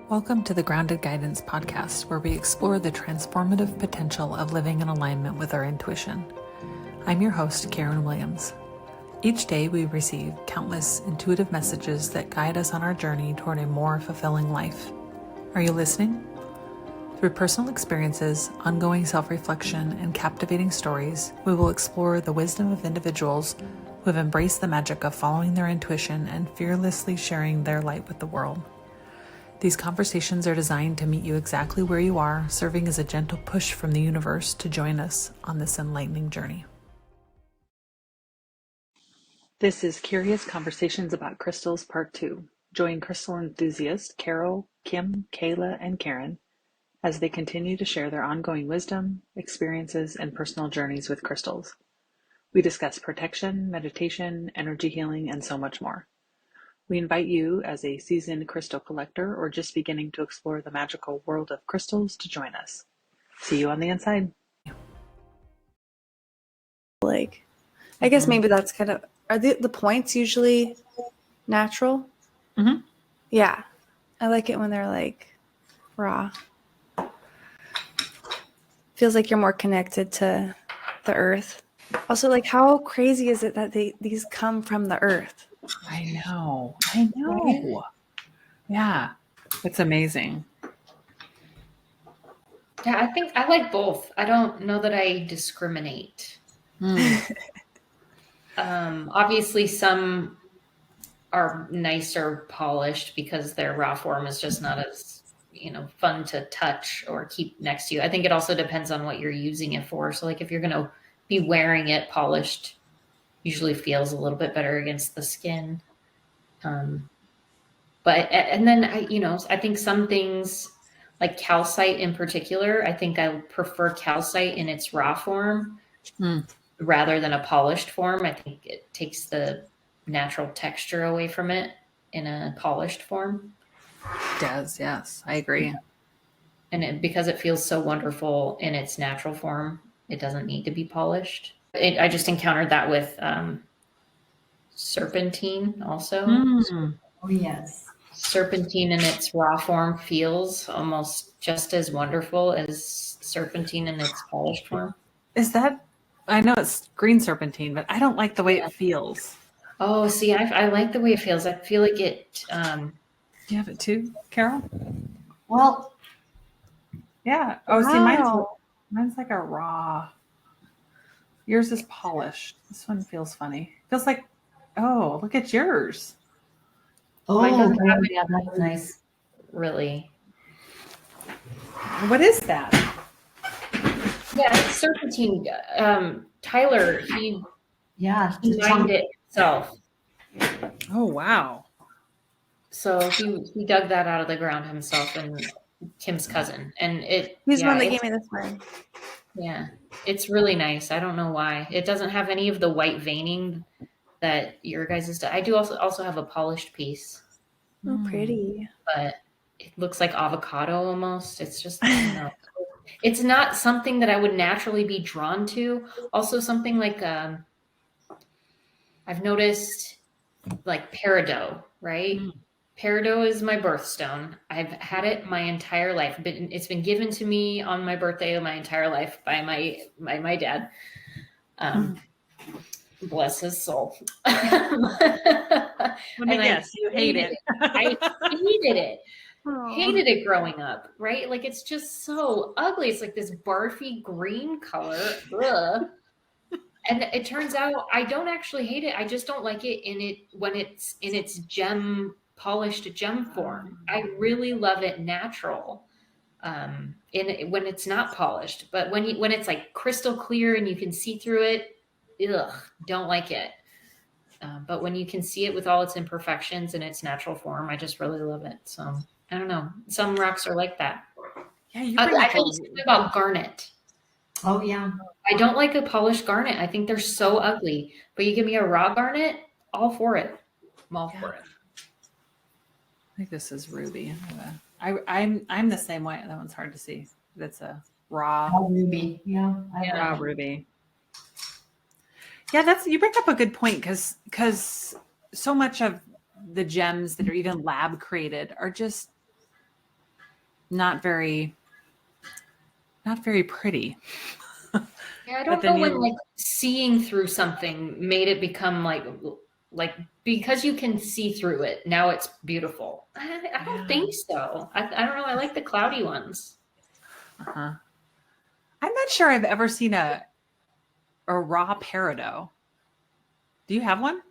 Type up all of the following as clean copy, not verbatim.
Welcome to the Grounded Guidance Podcast, where we explore the transformative potential of living in alignment with our intuition. I'm your host, Karen Williams. Each day we receive countless intuitive messages that guide us on our journey toward a more fulfilling life. Are you listening? Through personal experiences, ongoing self-reflection, and captivating stories, we will explore the wisdom of individuals who have embraced the magic of following their intuition and fearlessly sharing their light with the world. These conversations are designed to meet you exactly where you are, serving as a gentle push from the universe to join us on this enlightening journey. This is Curious Conversations About Crystals Part 2. Join crystal enthusiasts Carol, Kim, Kayla, and Karen as they continue to share their ongoing wisdom, experiences, and personal journeys with crystals. We discuss protection, meditation, energy healing, and so much more. We invite you, as a seasoned crystal collector or just beginning to explore the magical world of crystals, to join us. See you on the inside. I guess maybe that's kind of, are the points usually natural? Mm-hmm. Yeah. I like it when they're like raw. Feels like you're more connected to the earth. Also, like, how crazy is it that these come from the earth? I know. Right? Yeah. It's amazing. Yeah, I think I like both. I don't know that I discriminate. Obviously, some are nicer polished because their raw form is just not as, fun to touch or keep next to you. I think it also depends on what you're using it for. So, like, if you're going to be wearing it polished, usually feels a little bit better against the skin. And then I think some things, like calcite in particular, I think I prefer calcite in its raw form rather than a polished form. I think it takes the natural texture away from it in a polished form. It does, yes. I agree. And because it feels so wonderful in its natural form, it doesn't need to be polished. I just encountered that with serpentine also. Oh, yes. Serpentine in its raw form feels almost just as wonderful as serpentine in its polished form. Is that, I know it's green serpentine, but I don't like the way it feels. Oh, see, I like the way it feels. I feel like it. Do you have it too, Carol? Well, yeah. Oh, wow. See, mine's like a raw. Yours is polished. This one feels funny. Feels like, oh, look at yours. Oh, yeah, that's nice. Really. What is that? Yeah, it's serpentine. Tyler, he mined it himself. Oh, wow. So he dug that out of the ground himself, and Kim's cousin. And he's the one that gave me this one. Yeah, it's really nice. I don't know why. It doesn't have any of the white veining that your guys' does. I do also have a polished piece. Oh, pretty. But it looks like avocado almost. It's just, it's not something that I would naturally be drawn to. Also, something like I've noticed, like peridot, right? Peridot is my birthstone. I've had it my entire life. It's been given to me on my birthday my entire life by my dad. Bless his soul. Let me guess, you hate it. I hated it. Aww. Hated it growing up, right? Like, it's just so ugly. It's like this barfy green color. Ugh. And it turns out I don't actually hate it. I just don't like it when it's in its polished gem form. I really love it natural. When it's not polished, but when it's like crystal clear and you can see through it, don't like it. But when you can see it with all its imperfections in its natural form, I just really love it. So I don't know. Some rocks are like that. Yeah, I feel the same about garnet. Oh, yeah. I don't like a polished garnet. I think they're so ugly. But you give me a raw garnet, all for it. I'm all for it. I think this is ruby. I'm the same way. That one's hard to see. That's a raw ruby. Yeah, raw ruby. Yeah, you bring up a good point because so much of the gems that are even lab created are just not very pretty. Yeah, I But don't then know when you, like seeing through something made it become like because you can see through it, now it's beautiful. I don't yeah. think so. I don't know. I like the cloudy ones. Uh-huh. I'm not sure I've ever seen a raw peridot. Do you have one?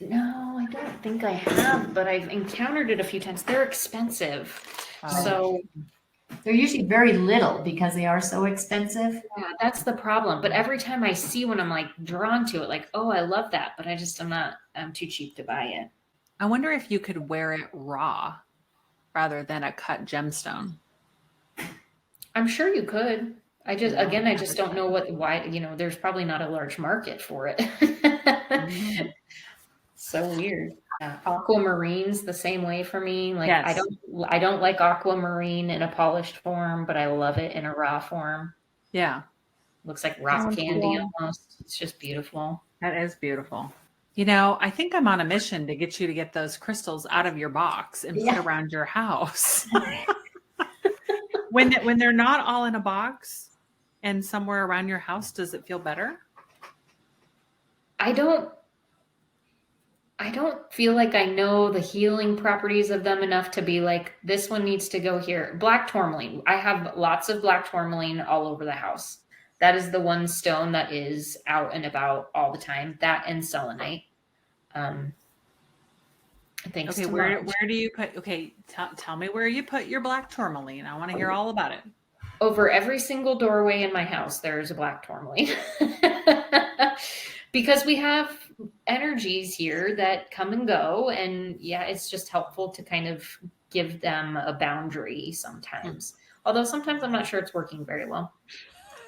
No, I don't think I have, but I've encountered it a few times. They're expensive. Oh. So They're usually very little because they are so expensive. yeah, that's the problem. But every time I see one, I'm like drawn to it, like, oh, I love that. But I'm too cheap to buy it. I wonder if you could wear it raw rather than a cut gemstone. I'm sure you could. I just don't know Advertise. why, there's probably not a large market for it. Mhm. So weird. Aquamarine's the same way for me. Like Yes. I don't like aquamarine in a polished form, but I love it in a raw form. Yeah, Looks like rock Sounds candy cool. almost. It's just beautiful. that is beautiful. You know, I think I'm on a mission to get you to get those crystals out of your box and put Yeah. around your house. When they're not all in a box and somewhere around your house, does it feel better? I don't feel like I know the healing properties of them enough to be like, this one needs to go here. Black tourmaline. I have lots of black tourmaline all over the house. That is the one stone that is out and about all the time. That and selenite. Thanks Okay, to where Marge. do you put? Okay, tell me where you put your black tourmaline. I want to hear all about it. Over every single doorway in my house, there's a black tourmaline. Because we have energies here that come and go. And yeah, it's just helpful to kind of give them a boundary sometimes. Although sometimes I'm not sure it's working very well.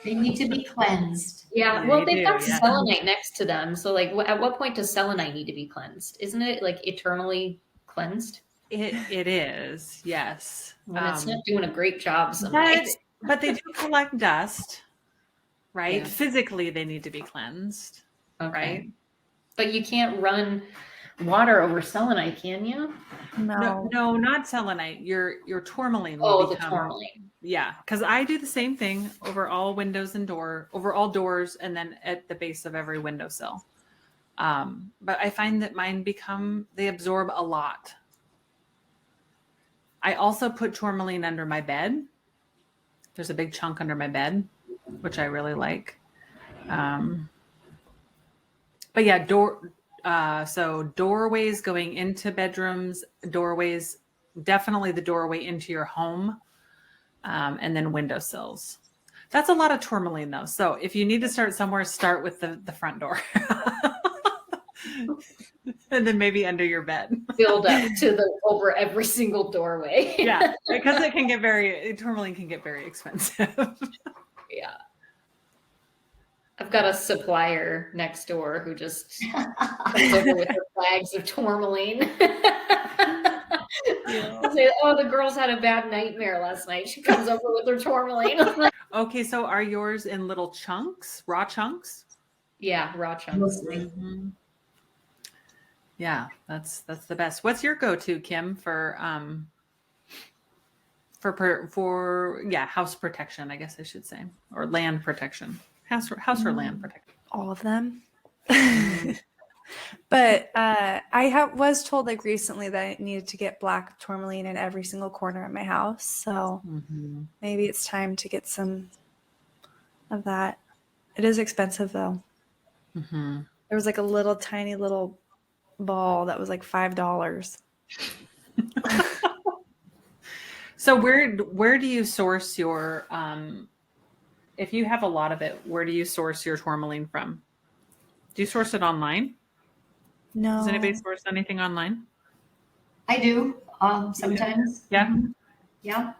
They need to be cleansed. Yeah, Yeah, well, you they've do. got Yeah. selenite next to them. So, like, at what point does selenite need to be cleansed? Isn't it like eternally cleansed? It is. Yes. When it's not doing a great job some nights. But they do collect dust, right? Yeah. Physically, they need to be cleansed, Okay. right? But you can't run water over selenite, can you? No. No, not selenite. Your tourmaline will Oh, the become. tourmaline. Yeah, because I do the same thing over all windows and over all doors, and then at the base of every windowsill. But I find that mine they absorb a lot. I also put tourmaline under my bed. There's a big chunk under my bed, which I really like. But yeah, so doorways going into bedrooms, doorways, definitely the doorway into your home, and then windowsills. That's a lot of tourmaline though. So if you need to start somewhere, start with the front door. And then maybe under your bed. Build up to over every single doorway. Yeah, because tourmaline can get very expensive. Yeah. I've got a supplier next door who just comes over with her flags of tourmaline. I'll say, oh, the girl's had a bad nightmare last night. She comes over with her tourmaline. Okay, so are yours in little chunks, raw chunks? Yeah, raw chunks. Mostly. Mm-hmm. Yeah, that's the best. What's your go-to, Kim, for house protection? I guess I should say, or land protection, house or land protection. All of them. But I was told like recently that I needed to get black tourmaline in every single corner of my house. So maybe it's time to get some of that. It is expensive though. Mm-hmm. There was like a little tiny little ball that was like $5. So where do you source your if you have a lot of it, where do you source your tourmaline from? Do you source it online? No. Does anybody source anything online? I do sometimes. Yeah. Yeah.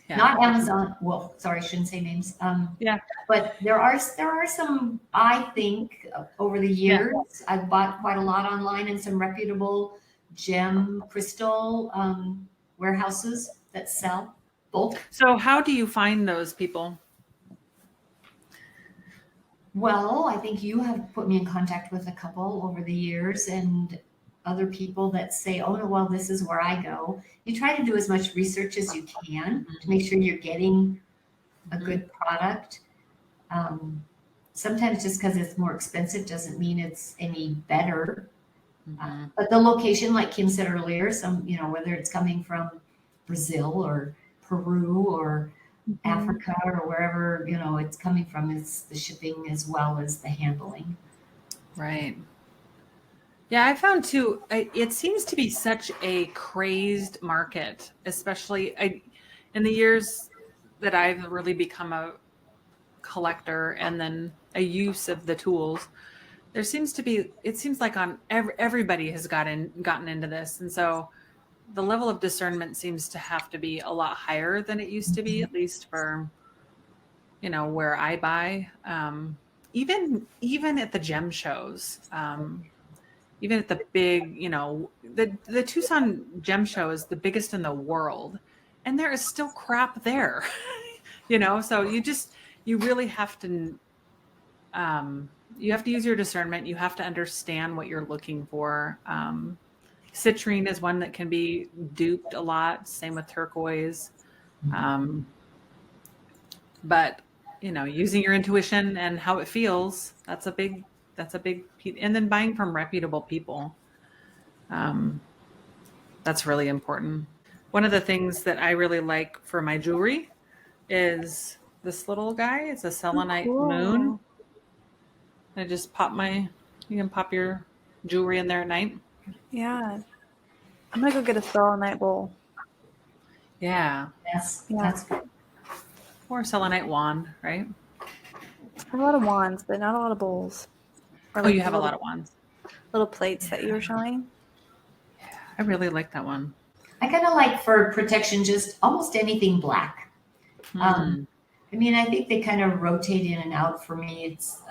Yeah. Not Amazon. Well, sorry, I shouldn't say names. Yeah. But there are some. I think over the years I've bought quite a lot online and some reputable gem crystal warehouses that sell bulk. So how do you find those people? Well, I think you have put me in contact with a couple over the years, and other people that say, oh, no, well, this is where I go. You try to do as much research as you can to make sure you're getting a good product. Sometimes just because it's more expensive doesn't mean it's any better. But the location, like Kim said earlier, whether it's coming from Brazil or Peru or Africa or wherever, it's coming from, is the shipping as well as the handling. Right. Yeah, I found too, it seems to be such a crazed market, especially in the years that I've really become a collector and then a use of the tools. It seems like everybody has gotten into this. And so the level of discernment seems to have to be a lot higher than it used to be, at least for, where I buy. Even at the gem shows, even at the big, the Tucson Gem Show is the biggest in the world, and there is still crap there, so you really have to, use your discernment. You have to understand what you're looking for. Citrine is one that can be duped a lot. Same with turquoise. But using your intuition and how it feels, that's a big piece. And then buying from reputable people. That's really important. One of the things that I really like for my jewelry is this little guy. It's a selenite moon. I just you can pop your jewelry in there at night. Yeah. I'm going to go get a selenite bowl. Yeah. Yes. Yeah. That's good. Or a selenite wand, right? A lot of wands, but not a lot of bowls. Or You have a lot of wands. Little plates that you were showing. I really like that one. I kind of like, for protection, just almost anything black. I think they kind of rotate in and out for me. It's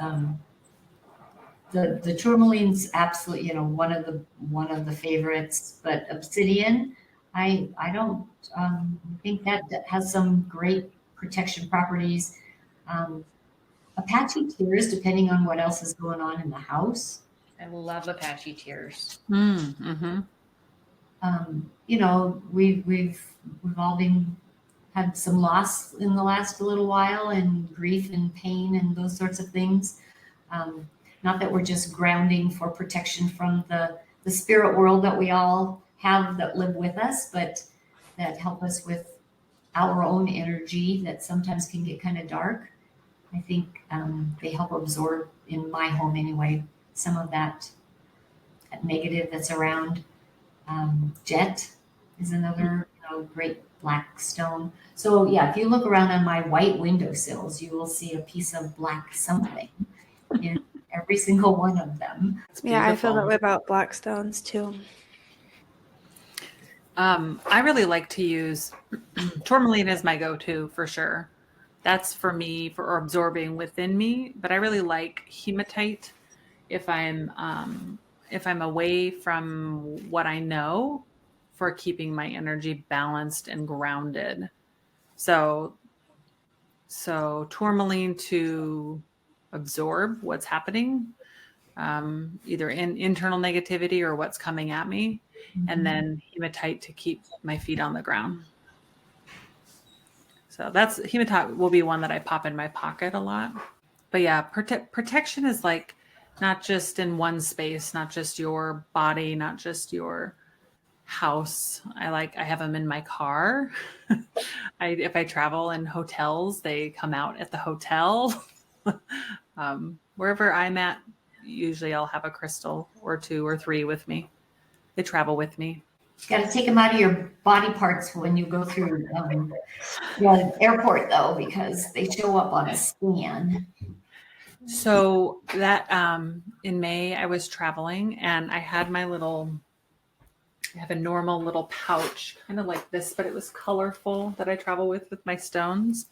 the tourmaline's absolutely, one of the favorites, but obsidian, I don't think that has some great protection properties. Apache tears, depending on what else is going on in the house. I love Apache tears. We've all had some loss in the last little while, and grief and pain and those sorts of things. Not that we're just grounding for protection from the spirit world that we all have that live with us, but that help us with our own energy that sometimes can get kind of dark. I think they help absorb, in my home anyway, some of that negative that's around. Jet is another great black stone. So yeah, if you look around on my white windowsills, you will see a piece of black something in every single one of them. Yeah, I feel that way about black stones too. I really like to use tourmaline as my go-to for sure. That's for me for absorbing within me, but I really like hematite if I'm away from what I know, for keeping my energy balanced and grounded. So tourmaline to absorb what's happening, either in internal negativity or what's coming at me, and then hematite to keep my feet on the ground. So that's hematite will be one that I pop in my pocket a lot. But yeah, protection is like not just in one space, not just your body, not just your house. I have them in my car. If I travel in hotels, they come out at the hotel. Wherever I'm at, usually I'll have a crystal or 2 or 3 with me. They travel with me. You got to take them out of your body parts when you go through the airport, though, because they show up on a scan. So that in May, I was traveling and I had I have a normal little pouch, kind of like this, but it was colorful, that I travel with my stones.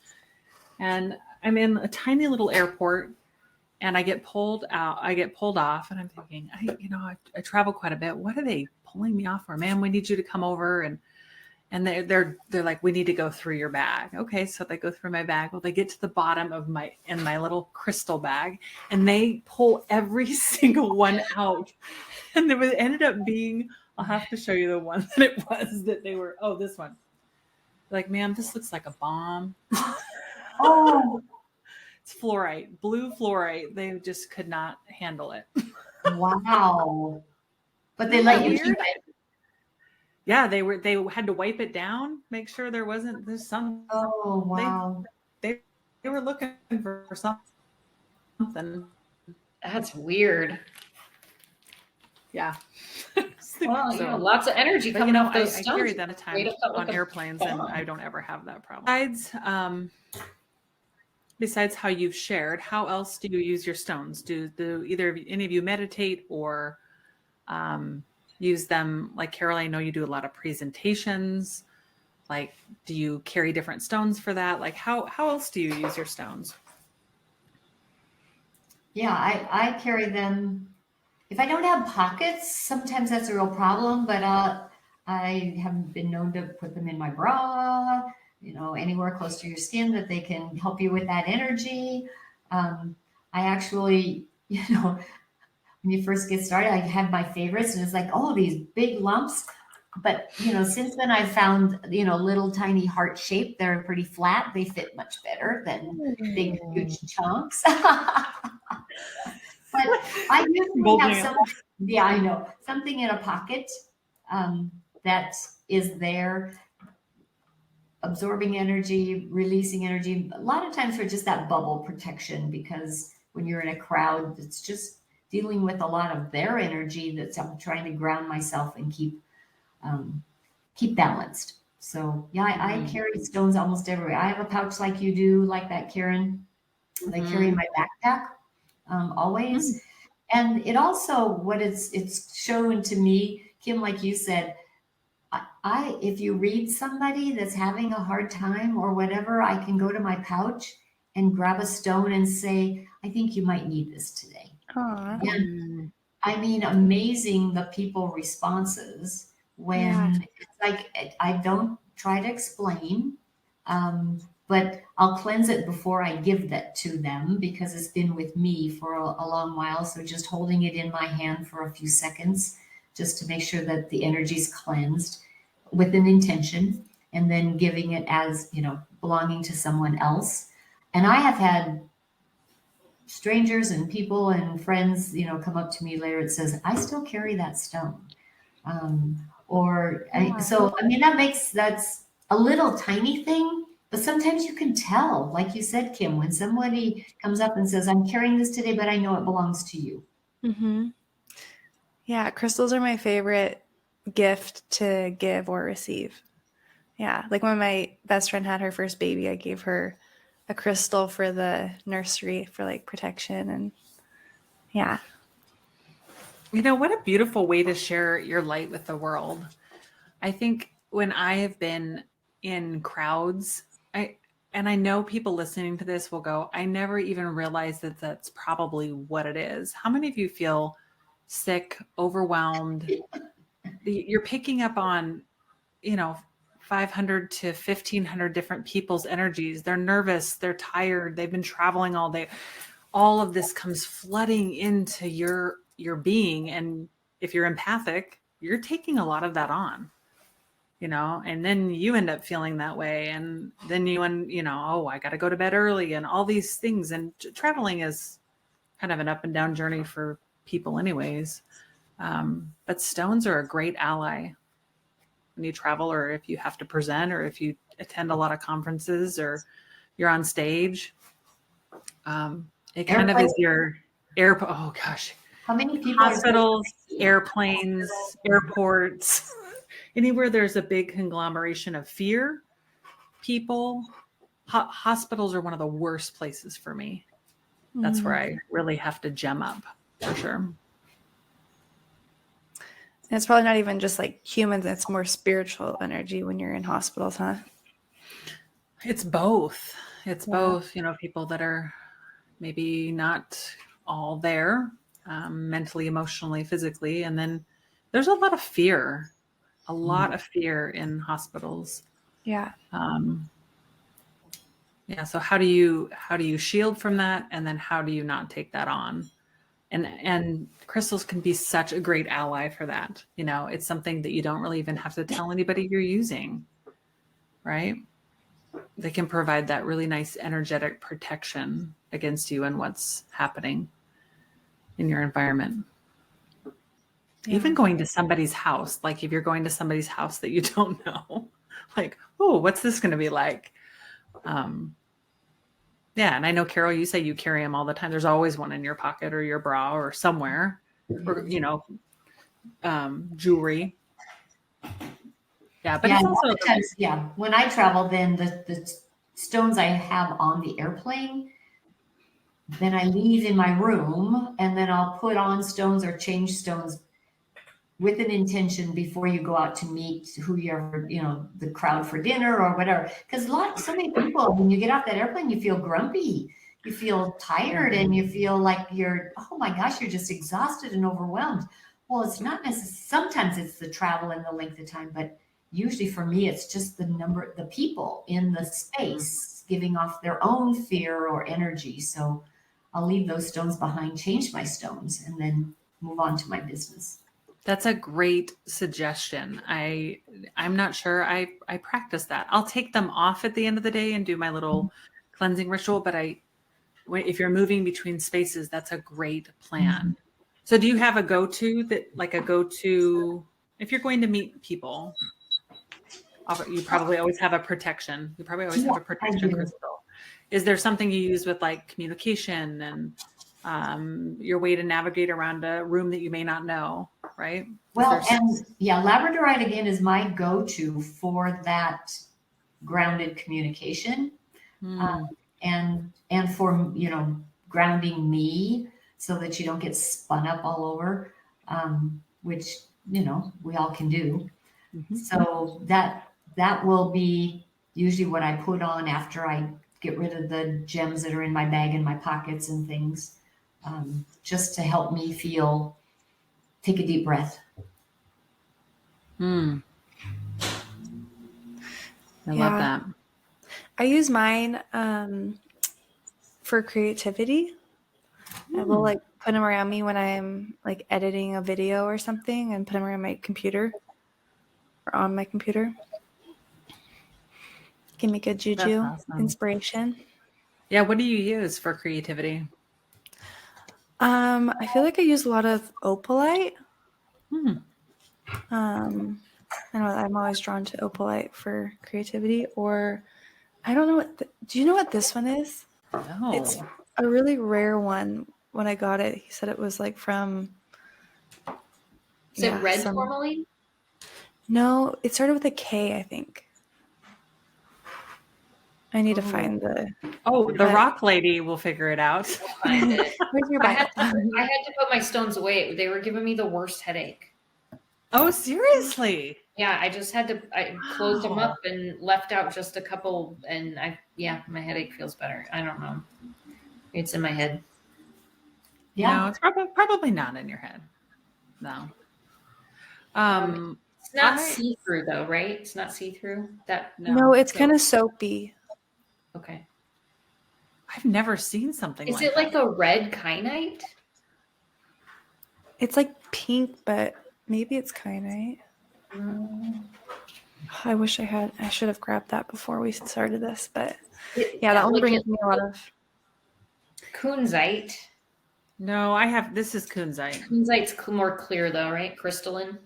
And I'm in a tiny little airport and I get pulled off, and I'm thinking, I travel quite a bit. What are they pulling me off for? Man, we need you to come over. And they're like, we need to go through your bag. Okay, so they go through my bag. Well, they get to the bottom of my little crystal bag, and they pull every single one out. And it ended up being, I'll have to show you the one that it was that they were. Oh, this one. Like, ma'am, this looks like a bomb. Oh, It's fluorite, blue fluorite. They just could not handle it. wow. But they let you keep it. Yeah, they had to wipe it down, make sure there's some. Oh, wow. They were looking for something. That's weird. Yeah. Well, lots of energy But, coming off those I stones. carry that a time on airplanes, and I don't ever have that problem. Besides how you've shared, how else do you use your stones? Do any of you meditate or use them? Like Carol, I know you do a lot of presentations. Like, do you carry different stones for that? Like, how else do you use your stones? Yeah, I carry them. If I don't have pockets, sometimes that's a real problem, but I have been known to put them in my bra, anywhere close to your skin that they can help you with that energy. I actually, when you first get started, I have my favorites, and it's like, oh, these big lumps. But since then I've found little tiny heart shape. They're pretty flat. They fit much better than big huge chunks. But I usually have something. Yeah, I know, something in a pocket that is there, absorbing energy, releasing energy. A lot of times for just that bubble protection, because when you're in a crowd, it's just dealing with a lot of their energy. I'm trying to ground myself and keep balanced. So yeah, I carry stones almost everywhere. I have a pouch like you do, like that, Karen. I carry in my backpack always. And it also, it's shown to me, Kim, like you said, if you read somebody that's having a hard time or whatever, I can go to my pouch and grab a stone and say, I think you might need this today. Aww. And I mean, amazing the people responses when it's like, I don't try to explain, but I'll cleanse it before I give that to them, because it's been with me for a long while. So just holding it in my hand for a few seconds, just to make sure that the energy's cleansed with an intention, and then giving it as, belonging to someone else. And I have had strangers and people and friends, come up to me later and says, I still carry that stone. That's a little tiny thing, but sometimes you can tell, like you said, Kim, when somebody comes up and says, I'm carrying this today, but I know it belongs to you. Mm-hmm. Yeah, crystals are my favorite gift to give or receive. Yeah, like when my best friend had her first baby, I gave her a crystal for the nursery for like protection. And yeah. What a beautiful way to share your light with the world. I think when I have been in crowds, I know people listening to this will go, I never even realized that that's probably what it is. How many of you feel sick, overwhelmed? You're picking up on, 500 to 1,500 different people's energies. They're nervous, they're tired, they've been traveling all day. All of this comes flooding into your being. And if you're empathic, you're taking a lot of that on, and then you end up feeling that way. And then oh, I got to go to bed early and all these things. And traveling is kind of an up and down journey for people anyways. But stones are a great ally when you travel, or if you have to present, or if you attend a lot of conferences, or you're on stage. It kind of is your oh gosh. How many people? Hospitals, airplanes, airports, anywhere there's a big conglomeration of fear, people. Hospitals are one of the worst places for me. That's where I really have to gem up, for sure. And it's probably not even just like humans, it's more spiritual energy when you're in hospitals, huh? It's both. It's both, people that are maybe not all there, mentally, emotionally, physically. And then there's a lot of fear. a lot of fear in hospitals. Yeah. Yeah. So how do you shield from that? And then how do you not take that on? And crystals can be such a great ally for that. You know, it's something that you don't really even have to tell anybody you're using, right? They can provide that really nice energetic protection against you and what's happening in your environment. Yeah. Even going to somebody's house, like if you're going to somebody's house that you don't know, like, oh, what's this going to be like? Yeah, and I know, Carol, you say you carry them all the time. There's always one in your pocket or your bra or somewhere, or jewelry. Yeah, but Yeah, it's a lot also of times, yeah. When I travel, then the stones I have on the airplane, then I leave in my room, and then I'll put on stones or change stones with an intention before you go out to meet who you're, the crowd for dinner or whatever. Because so many people, when you get off that airplane, you feel grumpy, you feel tired, and you feel like oh my gosh, you're just exhausted and overwhelmed. Well, it's not necessarily, sometimes it's the travel and the length of time, but usually for me, it's just the people in the space giving off their own fear or energy. So I'll leave those stones behind, change my stones, and then move on to my business. That's a great suggestion. I'm not sure I practice that. I'll take them off at the end of the day and do my little cleansing ritual, but if you're moving between spaces, that's a great plan. So do you have a go-to if you're going to meet people? You probably always have a protection. You probably always have a protection crystal. Is there something you use with like communication and your way to navigate around a room that you may not know, right? Well, and yeah, labradorite again is my go-to for that grounded communication, and for grounding me so that you don't get spun up all over, which we all can do. So that will be usually what I put on after I get rid of the gems that are in my bag and my pockets and things, just to help me take a deep breath. I love that. I use mine for creativity. I will like put them around me when I'm like editing a video or something, and put them around my computer or on my computer. Give me good juju, inspiration. Yeah, what do you use for creativity? I feel like I use a lot of opalite. I know I'm always drawn to opalite for creativity, or I don't know do you know what this one is? No. It's a really rare one. When I got it, he said it was like from. Is it red tourmaline? No, it started with a K, I think. I need to find the. The rock lady will figure it out. Where's your Bible? I had to put my stones away. They were giving me the worst headache. Oh, seriously? Yeah, I just had to. I closed them up and left out just a couple, and my headache feels better. I don't know. It's in my head. Yeah, no, it's probably not in your head. No. It's not see-through though, right? It's not see-through. No, it's kind of soapy. Okay. I've never seen something like that. Is it like a red kyanite? It's like pink, but maybe it's kyanite. I wish I should have grabbed that before we started this, but that one brings me a lot of. Kunzite. No, this is kunzite. Kunzite's more clear though, right? Crystalline.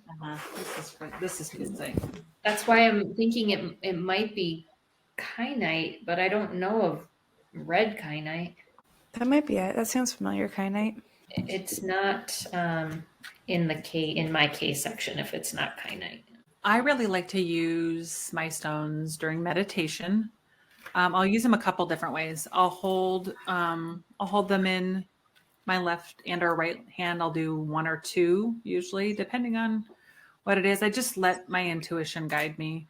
This is kunzite. That's why I'm thinking it might be kyanite, but I don't know of red kyanite. That might be it. That sounds familiar, kyanite. It's not in my K section if it's not kyanite. I really like to use my stones during meditation. I'll use them a couple different ways. I'll hold them in my left and or right hand. I'll do one or two usually, depending on what it is. I just let my intuition guide me.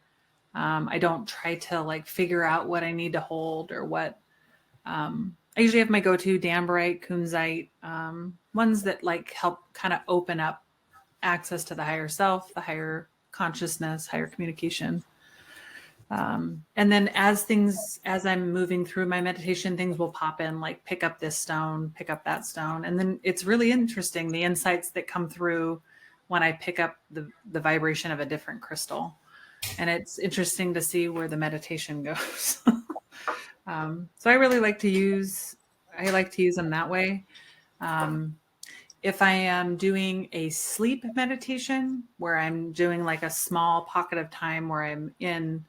I don't try to like figure out what I need to hold or what. I usually have my go-to dambarite, kunzite, ones that like help kind of open up access to the higher self, the higher consciousness, higher communication. And then as I'm moving through my meditation, things will pop in, like pick up this stone, pick up that stone. And then it's really interesting, the insights that come through when I pick up the vibration of a different crystal. And it's interesting to see where the meditation goes. So I really like to use them that way. If I am doing a sleep meditation where I'm doing like a small pocket of time where I'm in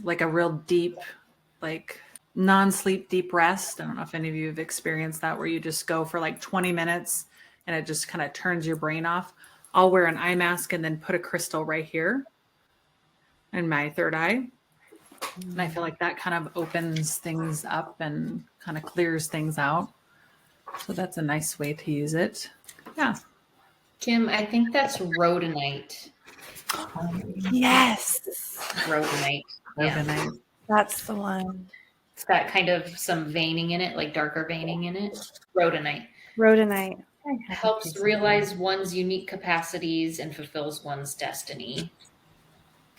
like a real deep, like non-sleep deep rest. I don't know if any of you have experienced that, where you just go for like 20 minutes and it just kind of turns your brain off. I'll wear an eye mask and then put a crystal right here in my third eye. And I feel like that kind of opens things up and kind of clears things out. So that's a nice way to use it. Yeah. Kim, I think that's rhodonite. Yes. Rhodonite. Yeah. Rhodonite. That's the one. It's got kind of some veining in it, like darker veining in it. Rhodonite. Rhodonite. Helps realize one's unique capacities and fulfills one's destiny.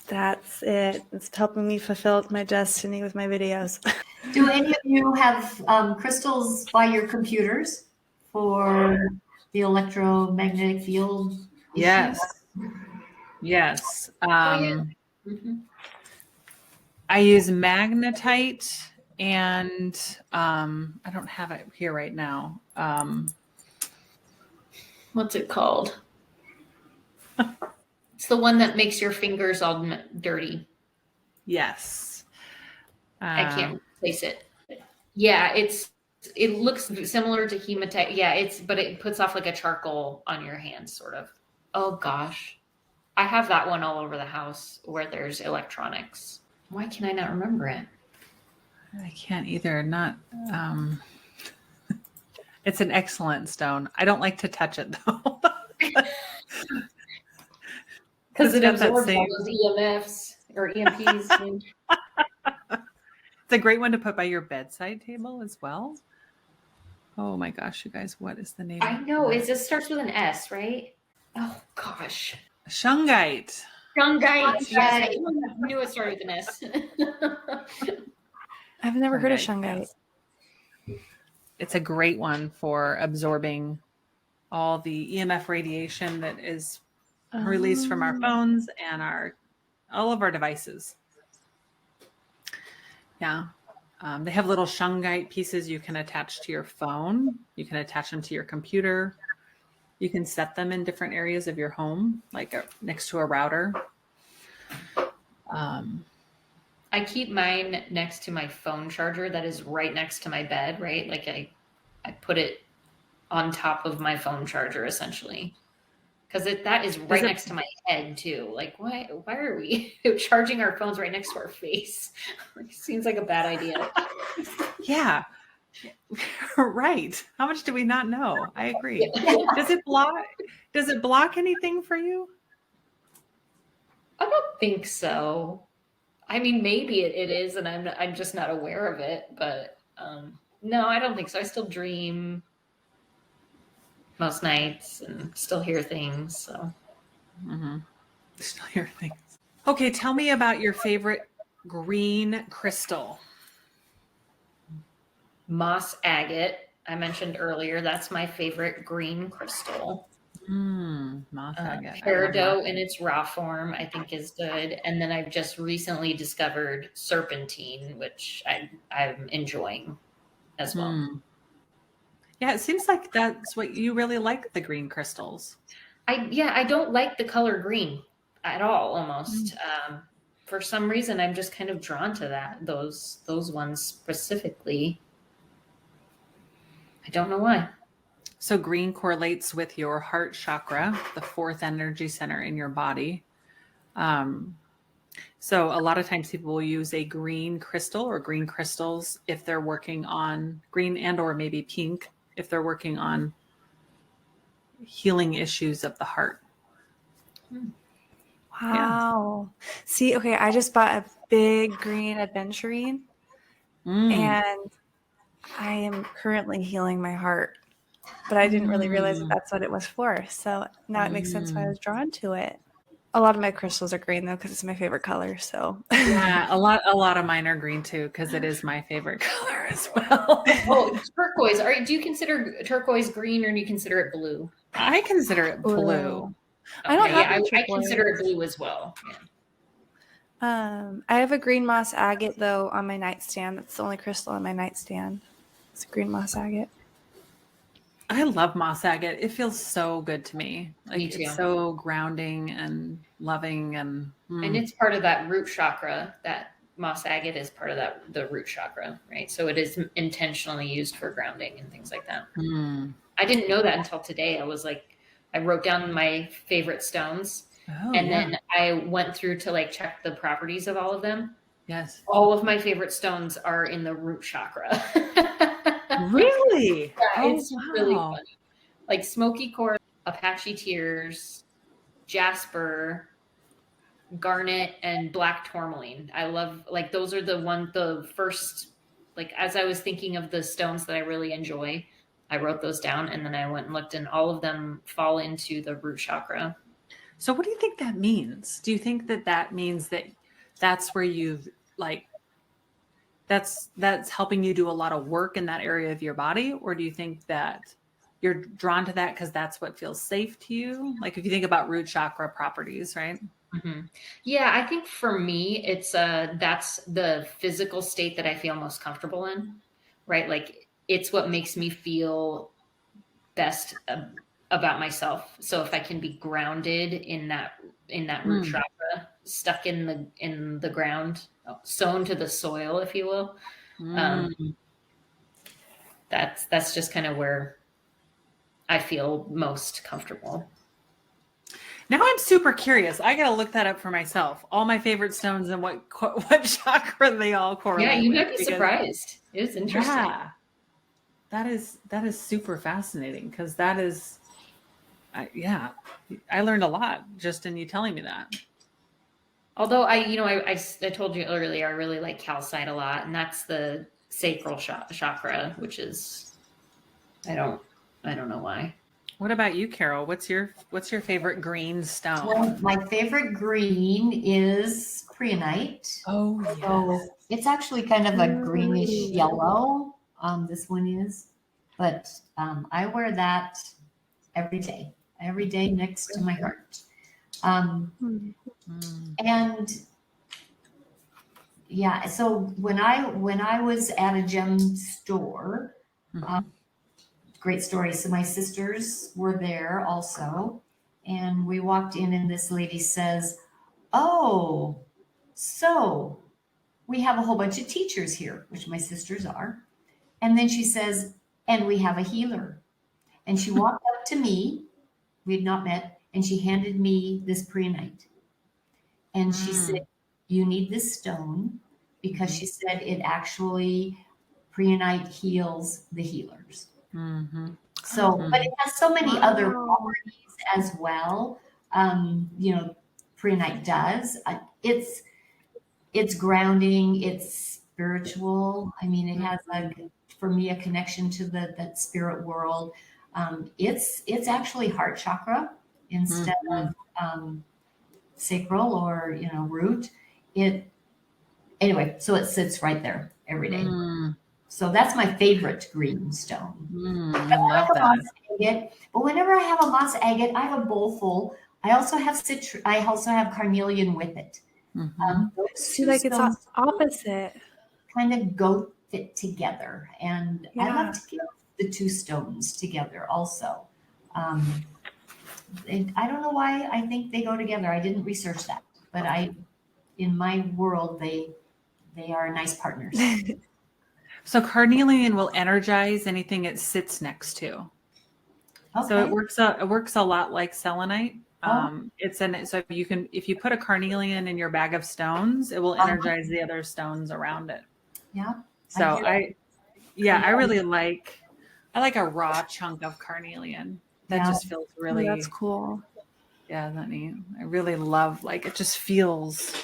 That's it. It's helping me fulfill my destiny with my videos. Do any of you have crystals by your computers for the electromagnetic field? Yes. Yes. Mm-hmm. I use magnetite and I don't have it here right now. What's it called? It's the one that makes your fingers all dirty. Yes. I can't place it. Yeah, it looks similar to hematite. Yeah, but it puts off like a charcoal on your hands, sort of. Oh gosh. I have that one all over the house where there's electronics. Why can I not remember it? I can't either. It's an excellent stone. I don't like to touch it though. Because it absorbs all those EMFs or EMPs. It's a great one to put by your bedside table as well. Oh my gosh, you guys, what is the name? I know. It just starts with an S, right? Oh gosh. Shungite. Shungite. Yes, I knew it started with an S. I've never heard of shungite. It's a great one for absorbing all the EMF radiation that is released from our phones and all of our devices. Yeah. They have little shungite pieces you can attach to your phone. You can attach them to your computer. You can set them in different areas of your home, like next to a router. I keep mine next to my phone charger that is right next to my bed, right? Like I put it on top of my phone charger essentially. Because that is right next to my head too. Like, why are we charging our phones right next to our face? It seems like a bad idea. Yeah. Right. How much do we not know? I agree. Does it block anything for you? I don't think so. I mean, maybe it is, and I'm just not aware of it. But no, I don't think so. I still dream most nights and still hear things. So, Still hear things. Okay, tell me about your favorite green crystal. Moss agate, I mentioned earlier. That's my favorite green crystal. Moss agate. Peridot in its raw form, I think, is good. And then I've just recently discovered serpentine, which I'm enjoying as well. Yeah, it seems like that's what you really like, the green crystals. I don't like the color green at all, almost. For some reason, I'm just kind of drawn to those ones specifically. I don't know why. So green correlates with your heart chakra, the fourth energy center in your body. So a lot of times people will use a green crystal or green crystals if they're working on green and or maybe pink if they're working on healing issues of the heart. Wow. Yeah. See, okay, I just bought a big green aventurine and I am currently healing my heart. but I didn't really realize that that's what it was for. So now it makes sense why I was drawn to it. A lot of my crystals are green though, because it's my favorite color. So Yeah, a lot of mine are green too, because it is my favorite color as well. Oh, turquoise. Do you consider turquoise green or do you consider it blue? I consider it blue. I don't have I consider it blue as well. Yeah. I have a green moss agate though on my nightstand. That's the only crystal on my nightstand. It's a green moss agate. I love moss agate. It feels so good to me. Like Me too. It's so grounding and loving, and it's part of that root chakra. That moss agate is part of the root chakra, right? So it is intentionally used for grounding and things like that. I didn't know that until today. I wrote down my favorite stones, then I went through to like check the properties of all of them. Yes. All of my favorite stones are in the root chakra. Really? Yeah, it's really funny. Like smoky quartz, Apache tears, jasper, garnet, and black tourmaline. I love, like, those are the first, like, as I was thinking of the stones that I really enjoy, I wrote those down, and then I went and looked, and all of them fall into the root chakra. So what do you think that means? Do you think that means that that's where you've like that's helping you do a lot of work in that area of your body? Or do you think that you're drawn to that because that's what feels safe to you? Like if you think about root chakra properties, right? Mm-hmm. Yeah, I think for me, it's that's the physical state that I feel most comfortable in, right? Like it's what makes me feel best about myself. So if I can be grounded in that root chakra, stuck in the ground, sewn to the soil, if you will, that's just kind of where I feel most comfortable. Now I'm super curious. I gotta look that up for myself. All my favorite stones and what chakra they all correlate. Yeah, you might be surprised. It's interesting. Yeah, that is super fascinating because that is, I learned a lot just in you telling me that. Although I told you earlier, I really like calcite a lot, and that's the sacral chakra, which is, I don't know why. What about you, Carol? What's your favorite green stone? Well, my favorite green is preonite. Oh, yes. So it's actually kind of a greenish yellow. This one is, but I wear that every day next to my heart. And yeah, so when I was at a gem store, great story. So my sisters were there also, and we walked in, and this lady says, "Oh, so we have a whole bunch of teachers here," which my sisters are. And then she says, "And we have a healer." And she walked up to me, we had not met, and she handed me this preonite. And she said, "You need this stone," because she said it actually, preonite heals the healers. So, but it has so many other properties as well. Preonite does. It's grounding. It's spiritual. I mean, it has for me a connection to that spirit world. It's actually heart chakra instead of sacral or root. Anyway, so it sits right there every day. So that's my favorite green stone. I love that. Agate, but whenever I have a moss agate, I have a bowl full. I also have carnelian with it. See, like it's opposite. Kind of fit together, and I love to give the two stones together also. I don't know why I think they go together. I didn't research that, but in my world, they are nice partners. So carnelian will energize anything it sits next to. Okay. So it works a lot like selenite. So if you put a carnelian in your bag of stones, it will energize the other stones around it. Yeah. So I really like a raw chunk of carnelian. That just feels really that's cool. Yeah, isn't that neat? I really love, it just feels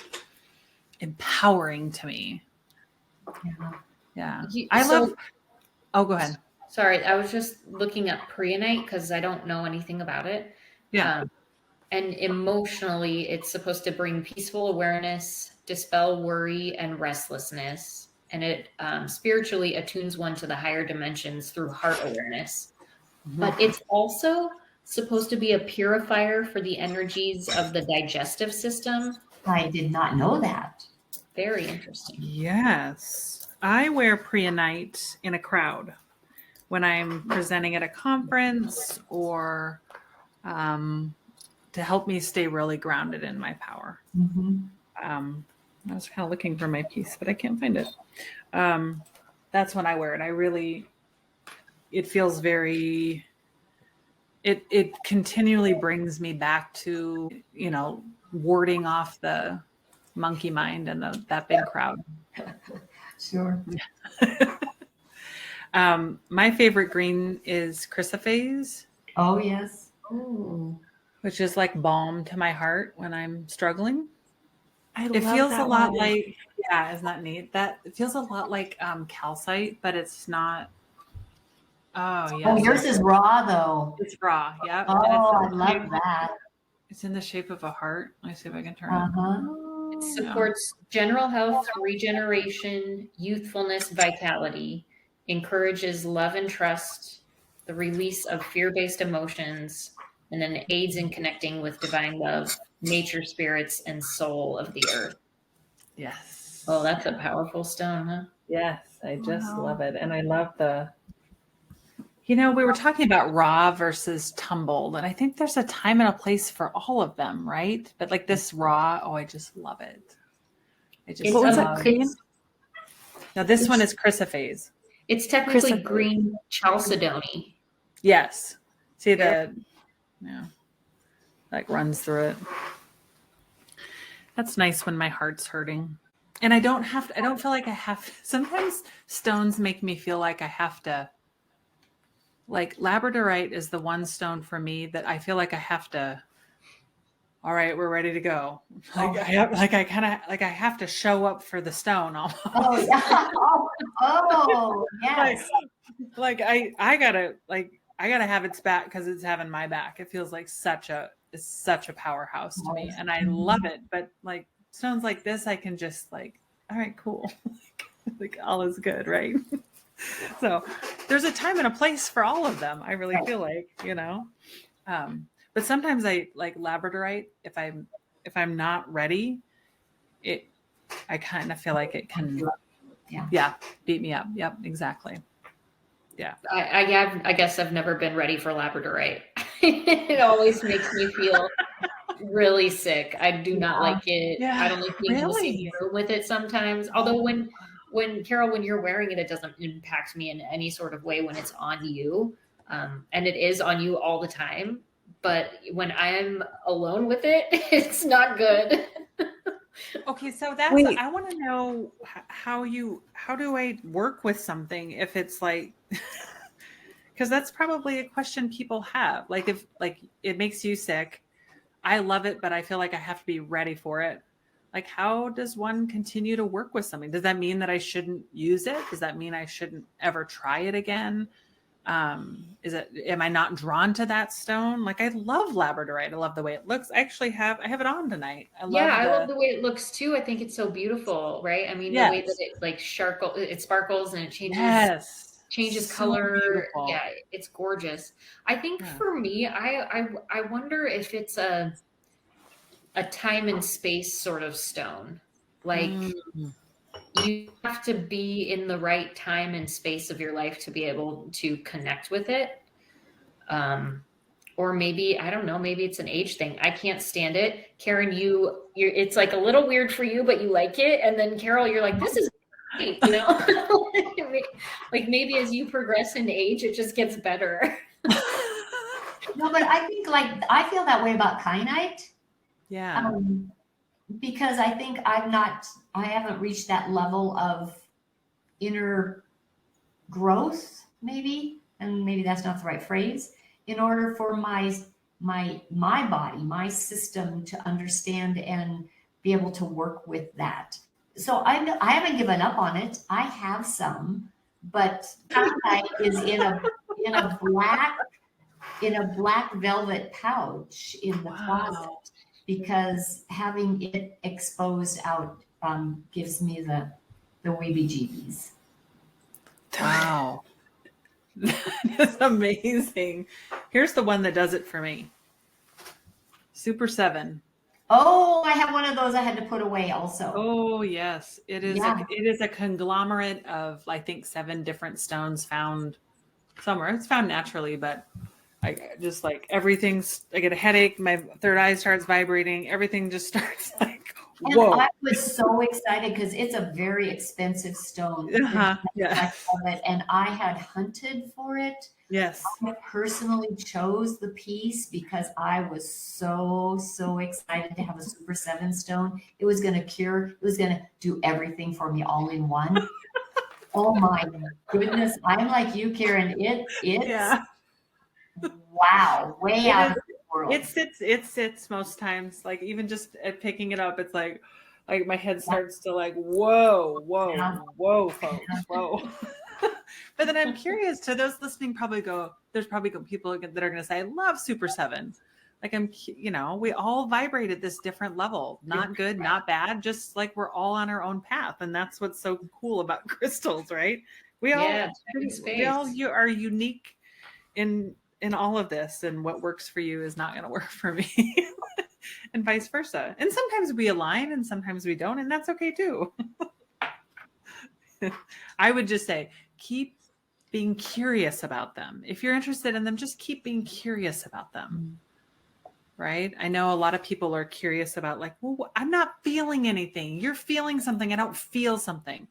empowering to me. Yeah. Go ahead. Sorry, I was just looking up preonite because I don't know anything about it. Yeah. And emotionally, it's supposed to bring peaceful awareness, dispel worry and restlessness, and it spiritually attunes one to the higher dimensions through heart awareness. But it's also supposed to be a purifier for the energies of the digestive system. I did not know that. Very interesting. Yes. I wear preonite in a crowd when I'm presenting at a conference or to help me stay really grounded in my power. Mm-hmm. I was kind of looking for my piece, but I can't find it. That's when I wear it. It feels very, it continually brings me back to, warding off the monkey mind and that big crowd. Sure. My favorite green is chrysoprase. Oh, yes. Oh, Which is like balm to my heart when I'm struggling. I It love feels that a lot one. like, yeah, isn't that neat? It feels a lot like calcite, but it's not. Oh, yes. Oh, yours is raw though. It's raw. Yep. Oh, I And love that. it's in the shape of a heart. Let me see if I can turn Uh-huh. it it. supports general health, regeneration, youthfulness, vitality, encourages love and trust, the release of fear-based emotions, and then aids in connecting with divine love, nature spirits, and soul of the earth. Yes. Oh, that's a powerful stone, huh? Yes. I just Wow. love it. And I love we were talking about raw versus tumbled, and I think there's a time and a place for all of them, right? But like this raw, I just love it. What was that green? Now this one is chrysoprase. It's technically Chrysoprase. green chalcedony. Yes. See like runs through it. That's nice when my heart's hurting. And I don't feel like I have, sometimes stones make me feel like I have to, like labradorite is the one stone for me that I feel like I have to, all right, we're ready to go. Like I have to show up for the stone almost. Oh, yeah. Oh, yes. Like I gotta have its back because it's having my back. It feels like such a powerhouse to me, and I love it. But like stones like this, I can just like, all right, cool, like all is good, right? So there's a time and a place for all of them. I really feel like, but sometimes I like labradorite. If I'm not ready, I kind of feel like it can, beat me up. Yep, exactly. Yeah. I guess I've never been ready for labradorite. It always makes me feel really sick. I do not like it. Yeah, I don't like being in the same really? room with it sometimes. Although when Carol, when you're wearing it, it doesn't impact me in any sort of way when it's on you. And it is on you all the time. But when I'm alone with it, it's not good. Okay, so I want to know how do I work with something if it's like, because that's probably a question people have. Like if like it makes you sick, I love it, but I feel like I have to be ready for it. Like, how does one continue to work with something? Does that mean that I shouldn't use it? Does that mean I shouldn't ever try it again? Am I not drawn to that stone? Like I love labradorite. I love the way it looks. I have it on tonight. I love the way it looks too. I think it's so beautiful, right? I mean, the way that it like it sparkles and it changes so color. beautiful. Yeah, it's gorgeous. I think for me, I wonder if it's a time and space sort of stone. Like you have to be in the right time and space of your life to be able to connect with it. Or maybe, I don't know, maybe it's an age thing. I can't stand it. Karen, it's like a little weird for you, but you like it. And then Carol, you're like, this is great, like maybe as you progress in age, it just gets better. No, but I think I feel that way about kyanite. Yeah. Because I think I haven't reached that level of inner growth, maybe, and maybe that's not the right phrase, in order for my body, my system to understand and be able to work with that. So I haven't given up on it. I have some, but Sky is in a black velvet pouch in the closet, because having it exposed out gives me the weebie-jeebies. Wow. That is amazing. Here's the one that does it for me. Super 7. Oh, I have one of those I had to put away also. Oh, yes. It is Yeah. it is a conglomerate of, I think, 7 different stones found somewhere. It's found naturally, but I just like everything's, I get a headache, my third eye starts vibrating, everything just starts like, whoa. And I was so excited because it's a very expensive stone. Yeah. And I had hunted for it. Yes. I personally chose the piece because I was so excited to have a Super 7 stone. It was going to do everything for me all in one. Oh my goodness. I'm like you, Karen. It's wow, way out of the world. It sits most times, like even just at picking it up, it's like my head starts to like, whoa, folks, whoa. But then I'm curious, to those listening, there's probably people that are going to say, I love Super 7. Like we all vibrate at this different level, not good, not bad, just like we're all on our own path. And that's what's so cool about crystals, right? We all are unique in all of this, and what works for you is not going to work for me. And vice versa. And sometimes we align and sometimes we don't, and that's okay too. I would just say, keep being curious about them. If you're interested in them, just keep being curious about them. Right? I know a lot of people are curious about, like, well, I'm not feeling anything. You're feeling something. I don't feel something.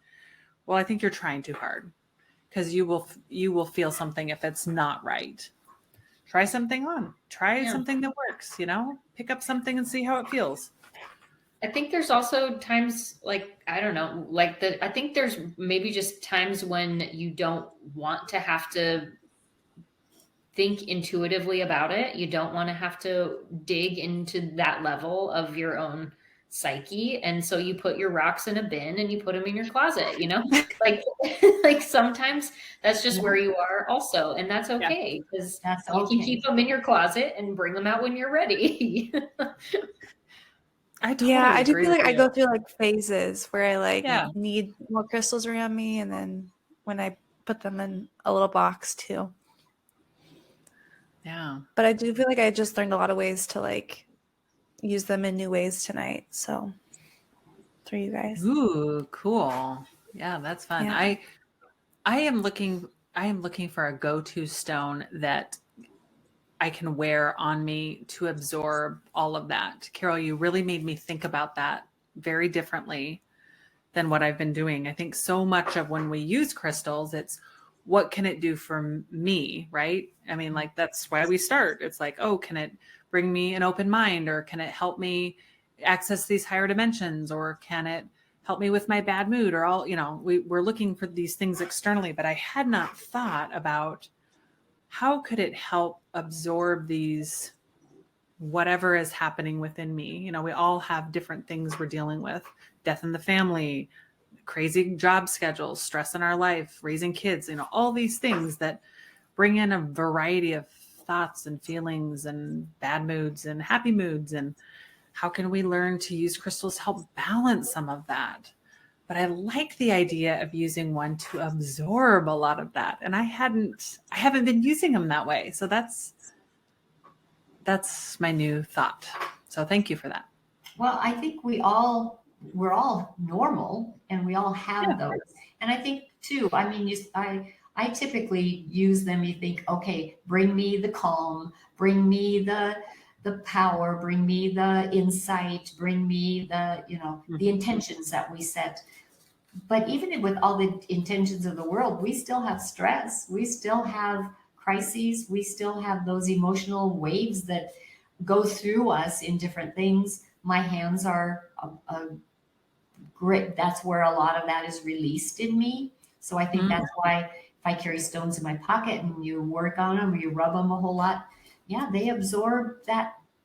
Well, I think you're trying too hard, because you will feel something if it's not right. Try something on. Try something that works, pick up something and see how it feels. I think there's also times, like, I don't know, I think there's maybe just times when you don't want to have to think intuitively about it. You don't want to have to dig into that level of your own psyche. And so you put your rocks in a bin and you put them in your closet, like sometimes that's just where you are also. And that's okay, because you can keep them in your closet and bring them out when you're ready. I do feel like I go through like phases where I need more crystals around me, and then when I put them in a little box too. Yeah. But I do feel like I just learned a lot of ways to use them in new ways tonight. So for you guys. Ooh, cool. Yeah, that's fun. Yeah. I am looking for a go-to stone that I can wear on me to absorb all of that. Carol, you really made me think about that very differently than what I've been doing. I think so much of when we use crystals, it's what can it do for me, right? I mean, like, that's why we start. It's like, oh, can it bring me an open mind, or can it help me access these higher dimensions, or can it help me with my bad mood, or all, we're looking for these things externally, but I had not thought about how could it help absorb these, whatever is happening within me. We all have different things we're dealing with: death in the family, crazy job schedules, stress in our life, raising kids, all these things that bring in a variety of thoughts and feelings and bad moods and happy moods. And how can we learn to use crystals to help balance some of that? But I like the idea of using one to absorb a lot of that. And I haven't been using them that way. So that's my new thought. So thank you for that. Well, I think we're all normal, and we all have those. And I think too, I mean, I typically use them. You think, okay, bring me the calm, bring me the power, bring me the insight, bring me the, the intentions that we set. But even with all the intentions of the world, we still have stress. We still have crises. We still have those emotional waves that go through us in different things. My hands are a great, that's where a lot of that is released in me. So I think that's why if I carry stones in my pocket and you work on them, or you rub them a whole lot, they absorb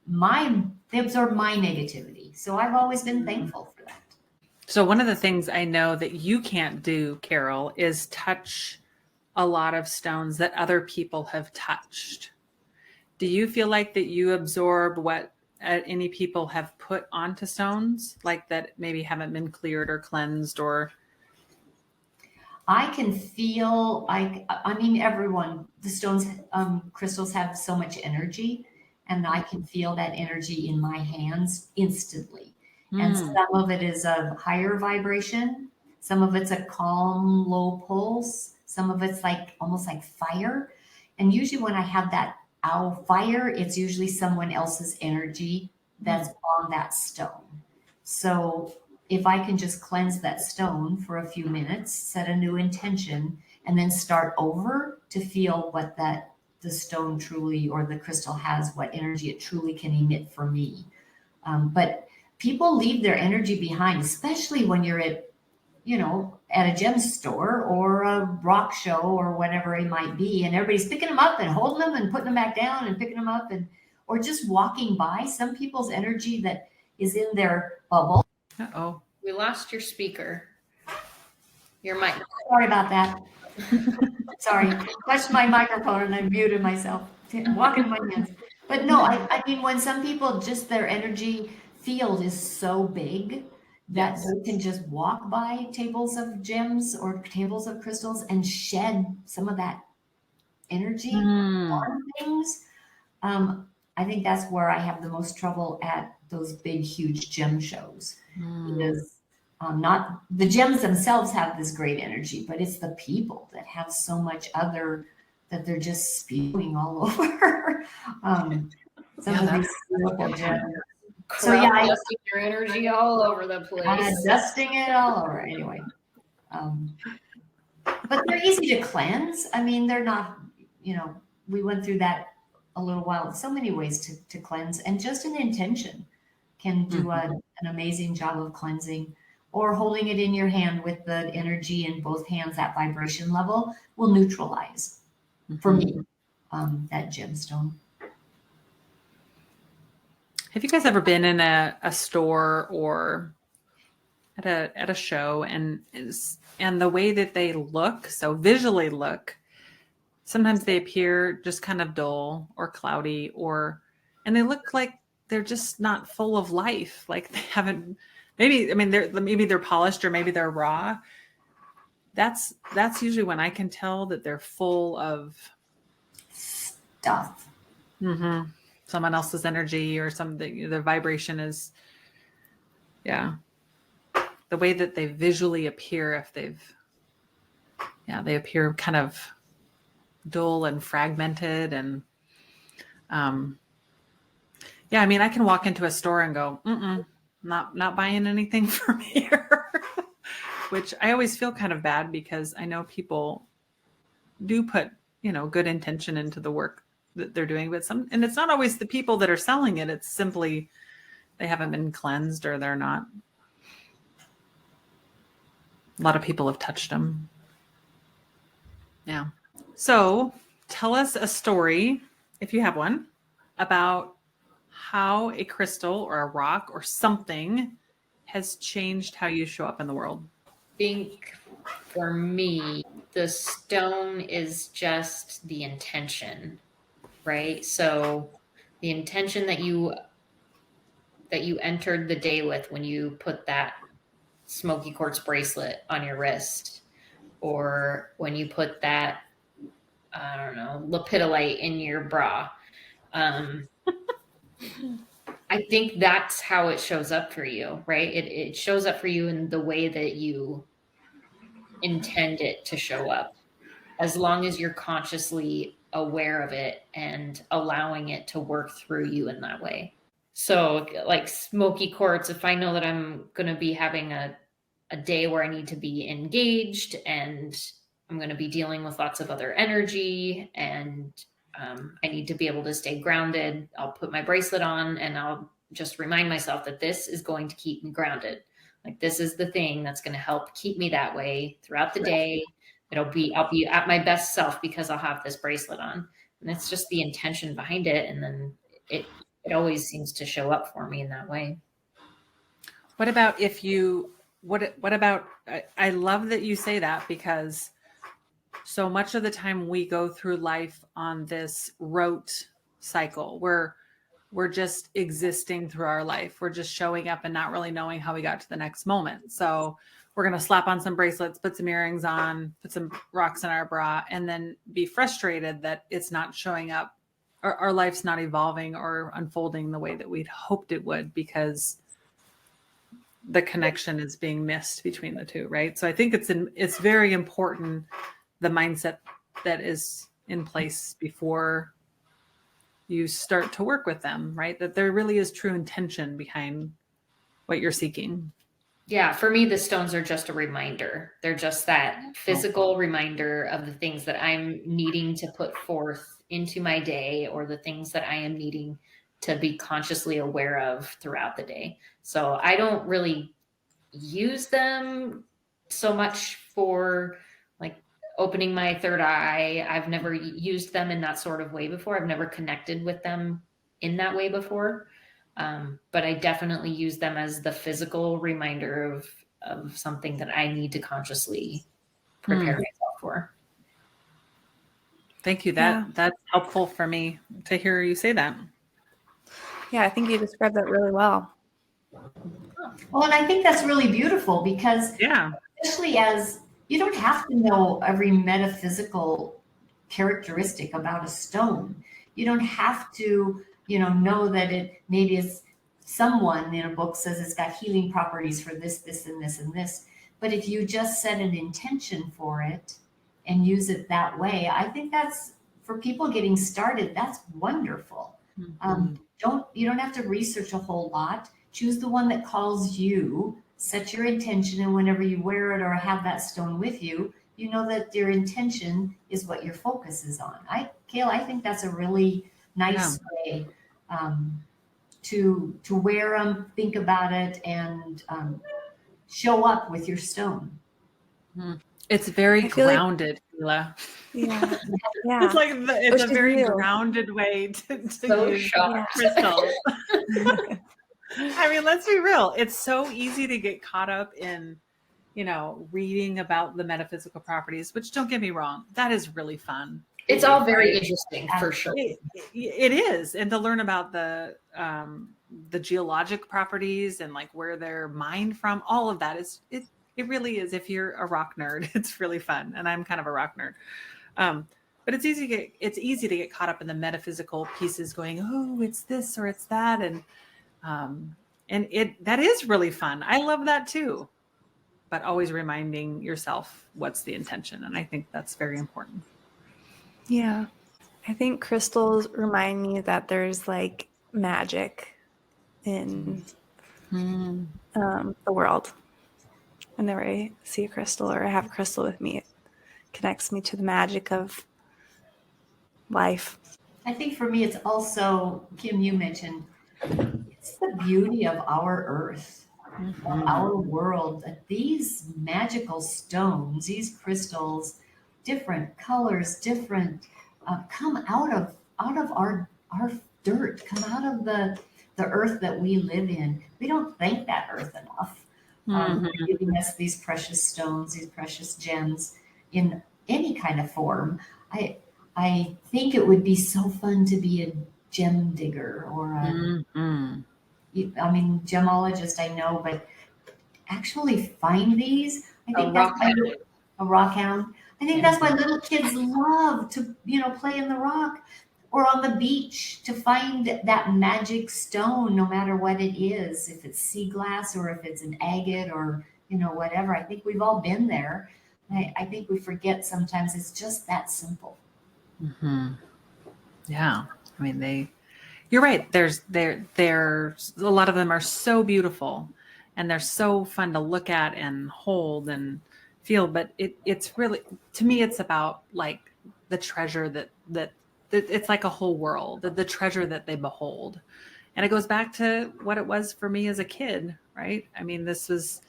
my negativity. So I've always been thankful for that. So one of the things I know that you can't do, Carol, is touch a lot of stones that other people have touched. Do you feel like that you absorb what any people have put onto stones, like that maybe haven't been cleared or cleansed or? I can feel, I mean, everyone, the stones, crystals have so much energy, and I can feel that energy in my hands instantly. And some of it is a higher vibration. Some of it's a calm, low pulse. Some of it's like almost like fire. And usually when I have that owl fire, it's usually someone else's energy that's on that stone. So if I can just cleanse that stone for a few minutes, set a new intention, and then start over to feel what the stone truly or the crystal has, what energy it truly can emit for me. But people leave their energy behind, especially when you're at, at a gem store or a rock show or whatever it might be, and everybody's picking them up and holding them and putting them back down and picking them up, or just walking by. Some people's energy that is in their bubble. Uh-oh. We lost your speaker. Your mic. Sorry about that. Sorry. Touched my microphone and I muted myself. Walking my hands. But no, I mean, when some people just their energy field is so big that they can just walk by tables of gems or tables of crystals and shed some of that energy on things. I think that's where I have the most trouble at those big, huge gem shows. Is not the gems themselves have this great energy, but it's the people that have so much other that they're just spewing all over. Some of these beautiful gems. So yeah, dusting your energy all over the place. Dusting it all over. Anyway, but they're easy to cleanse. I mean, they're not. We went through that a little while. So many ways to cleanse, and just an intention can do an amazing job of cleansing. Or holding it in your hand with the energy in both hands, that vibration level will neutralize, for me, that gemstone. Have you guys ever been in a store or at a show and the way that they look, so visually look, sometimes they appear just kind of dull or cloudy, and they look like they're just not full of life, like they haven't. Maybe they're polished or maybe they're raw. That's usually when I can tell that they're full of stuff. Someone else's energy or something. The vibration is, the way that they visually appear. If they appear kind of dull and fragmented, and I mean, I can walk into a store and go, not buying anything from here, which I always feel kind of bad because I know people do put, good intention into the work that they're doing, and it's not always the people that are selling it. It's simply they haven't been cleansed or they're not. A lot of people have touched them. Yeah. So tell us a story, if you have one, about how a crystal or a rock or something has changed how you show up in the world. I think for me, the stone is just the intention, right? So the intention that you entered the day with when you put that smoky quartz bracelet on your wrist, or when you put that, I don't know, lepidolite in your bra. I think that's how it shows up for you, right? It shows up for you in the way that you intend it to show up, as long as you're consciously aware of it and allowing it to work through you in that way. So like smoky quartz, if I know that I'm going to be having a day where I need to be engaged and I'm going to be dealing with lots of other energy and I need to be able to stay grounded, I'll put my bracelet on and I'll just remind myself that this is going to keep me grounded. Like this is the thing that's going to help keep me that way throughout the day. I'll be at my best self because I'll have this bracelet on. And it's just the intention behind it. And then it always seems to show up for me in that way. What about I love that you say that, because so much of the time we go through life on this rote cycle where we're just existing through our life. We're just showing up and not really knowing how we got to the next moment. So we're going to slap on some bracelets, put some earrings on, put some rocks in our bra, and then be frustrated that it's not showing up. Our life's not evolving or unfolding the way that we'd hoped it would, because the connection is being missed between the two, right? So I think it's very important, the mindset that is in place before you start to work with them, right? That there really is true intention behind what you're seeking. Yeah, for me, the stones are just a reminder. They're just that physical reminder of the things that I'm needing to put forth into my day, or the things that I am needing to be consciously aware of throughout the day. So I don't really use them so much for like opening my third eye. I've never used them in that sort of way before. I've never connected with them in that way before. But I definitely use them as the physical reminder of something that I need to consciously prepare myself for. Thank you. That's helpful for me to hear you say that. Yeah, I think you described that really well. Well, and I think that's really beautiful, because especially as you don't have to know every metaphysical characteristic about a stone. You don't have to, know that it maybe is someone in a book says it's got healing properties for this, this, and this, and this. But if you just set an intention for it and use it that way, I think that's, for people getting started, that's wonderful. You don't have to research a whole lot. Choose the one that calls you, set your intention, and whenever you wear it or have that stone with you, you know that your intention is what your focus is on. Kale, I think that's a really nice way to wear them, think about it, and show up with your stone. It's very grounded, Hila. Yeah. It's like it's a very grounded way to use crystals. I mean, let's be real. It's so easy to get caught up in, reading about the metaphysical properties, which, don't get me wrong, that is really fun. It's all very interesting, for sure. It is. And to learn about the geologic properties and like where they're mined from, all of that it really is. If you're a rock nerd, it's really fun. And I'm kind of a rock nerd. But it's easy to get caught up in the metaphysical pieces, going, oh, it's this or it's that. And that is really fun. I love that too. But always reminding yourself what's the intention. And I think that's very important. Yeah. I think crystals remind me that there's like magic in the world. Whenever I see a crystal or I have a crystal with me, it connects me to the magic of life. I think for me, it's also, Kim, you mentioned, it's the beauty of our earth, of our world, that these magical stones, these crystals, different colors, different, come out of our dirt, come out of the earth that we live in. We don't thank that earth enough for giving us these precious stones, these precious gems in any kind of form. I think it would be so fun to be a gem digger or gemologist, I know, but actually find these. I think a rock hound. I think that's why little kids love to, play in the rock or on the beach, to find that magic stone, no matter what it is, if it's sea glass or if it's an agate or, whatever. I think we've all been there. I think we forget sometimes it's just that simple. Yeah. I mean, you're right. There's a lot of them are so beautiful and they're so fun to look at and hold and feel, but it's really, to me, it's about like the treasure that it's like a whole world, the treasure that they behold. And it goes back to what it was for me as a kid, right? I mean, this was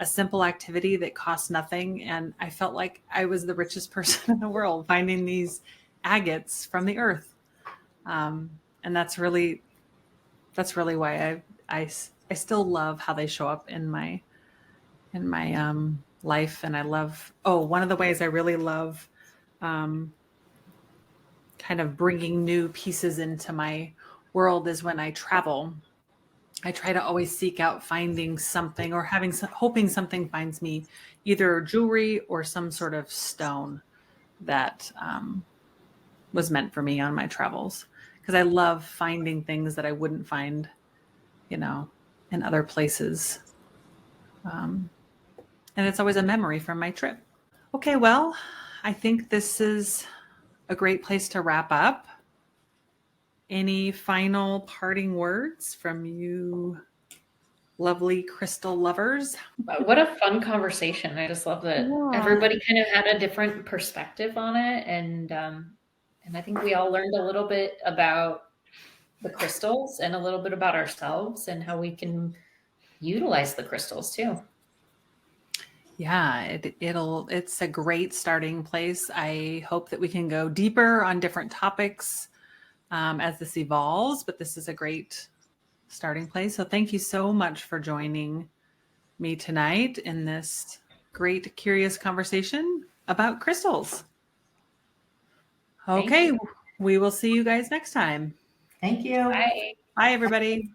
a simple activity that cost nothing. And I felt like I was the richest person in the world finding these agates from the earth. And that's really why I still love how they show up in my life. And I love, one of the ways I really love kind of bringing new pieces into my world is when I travel. I try to always seek out finding something or hoping something finds me, either jewelry or some sort of stone that was meant for me on my travels. Because I love finding things that I wouldn't find, in other places. And it's always a memory from my trip. Okay, well, I think this is a great place to wrap up. Any final parting words from you lovely crystal lovers? What a fun conversation. I just love that everybody kind of had a different perspective on it. And I think we all learned a little bit about the crystals and a little bit about ourselves and how we can utilize the crystals too. Yeah, it's a great starting place. I hope that we can go deeper on different topics as this evolves, but this is a great starting place. So thank you so much for joining me tonight in this great, curious conversation about crystals. Okay, we will see you guys next time. Thank you. Bye. Bye, everybody.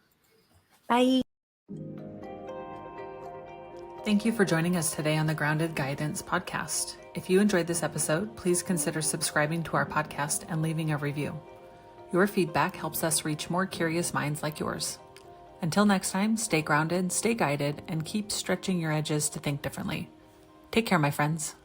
Bye. Thank you for joining us today on the Grounded Guidance podcast. If you enjoyed this episode, please consider subscribing to our podcast and leaving a review. Your feedback helps us reach more curious minds like yours. Until next time, stay grounded, stay guided, and keep stretching your edges to think differently. Take care, my friends.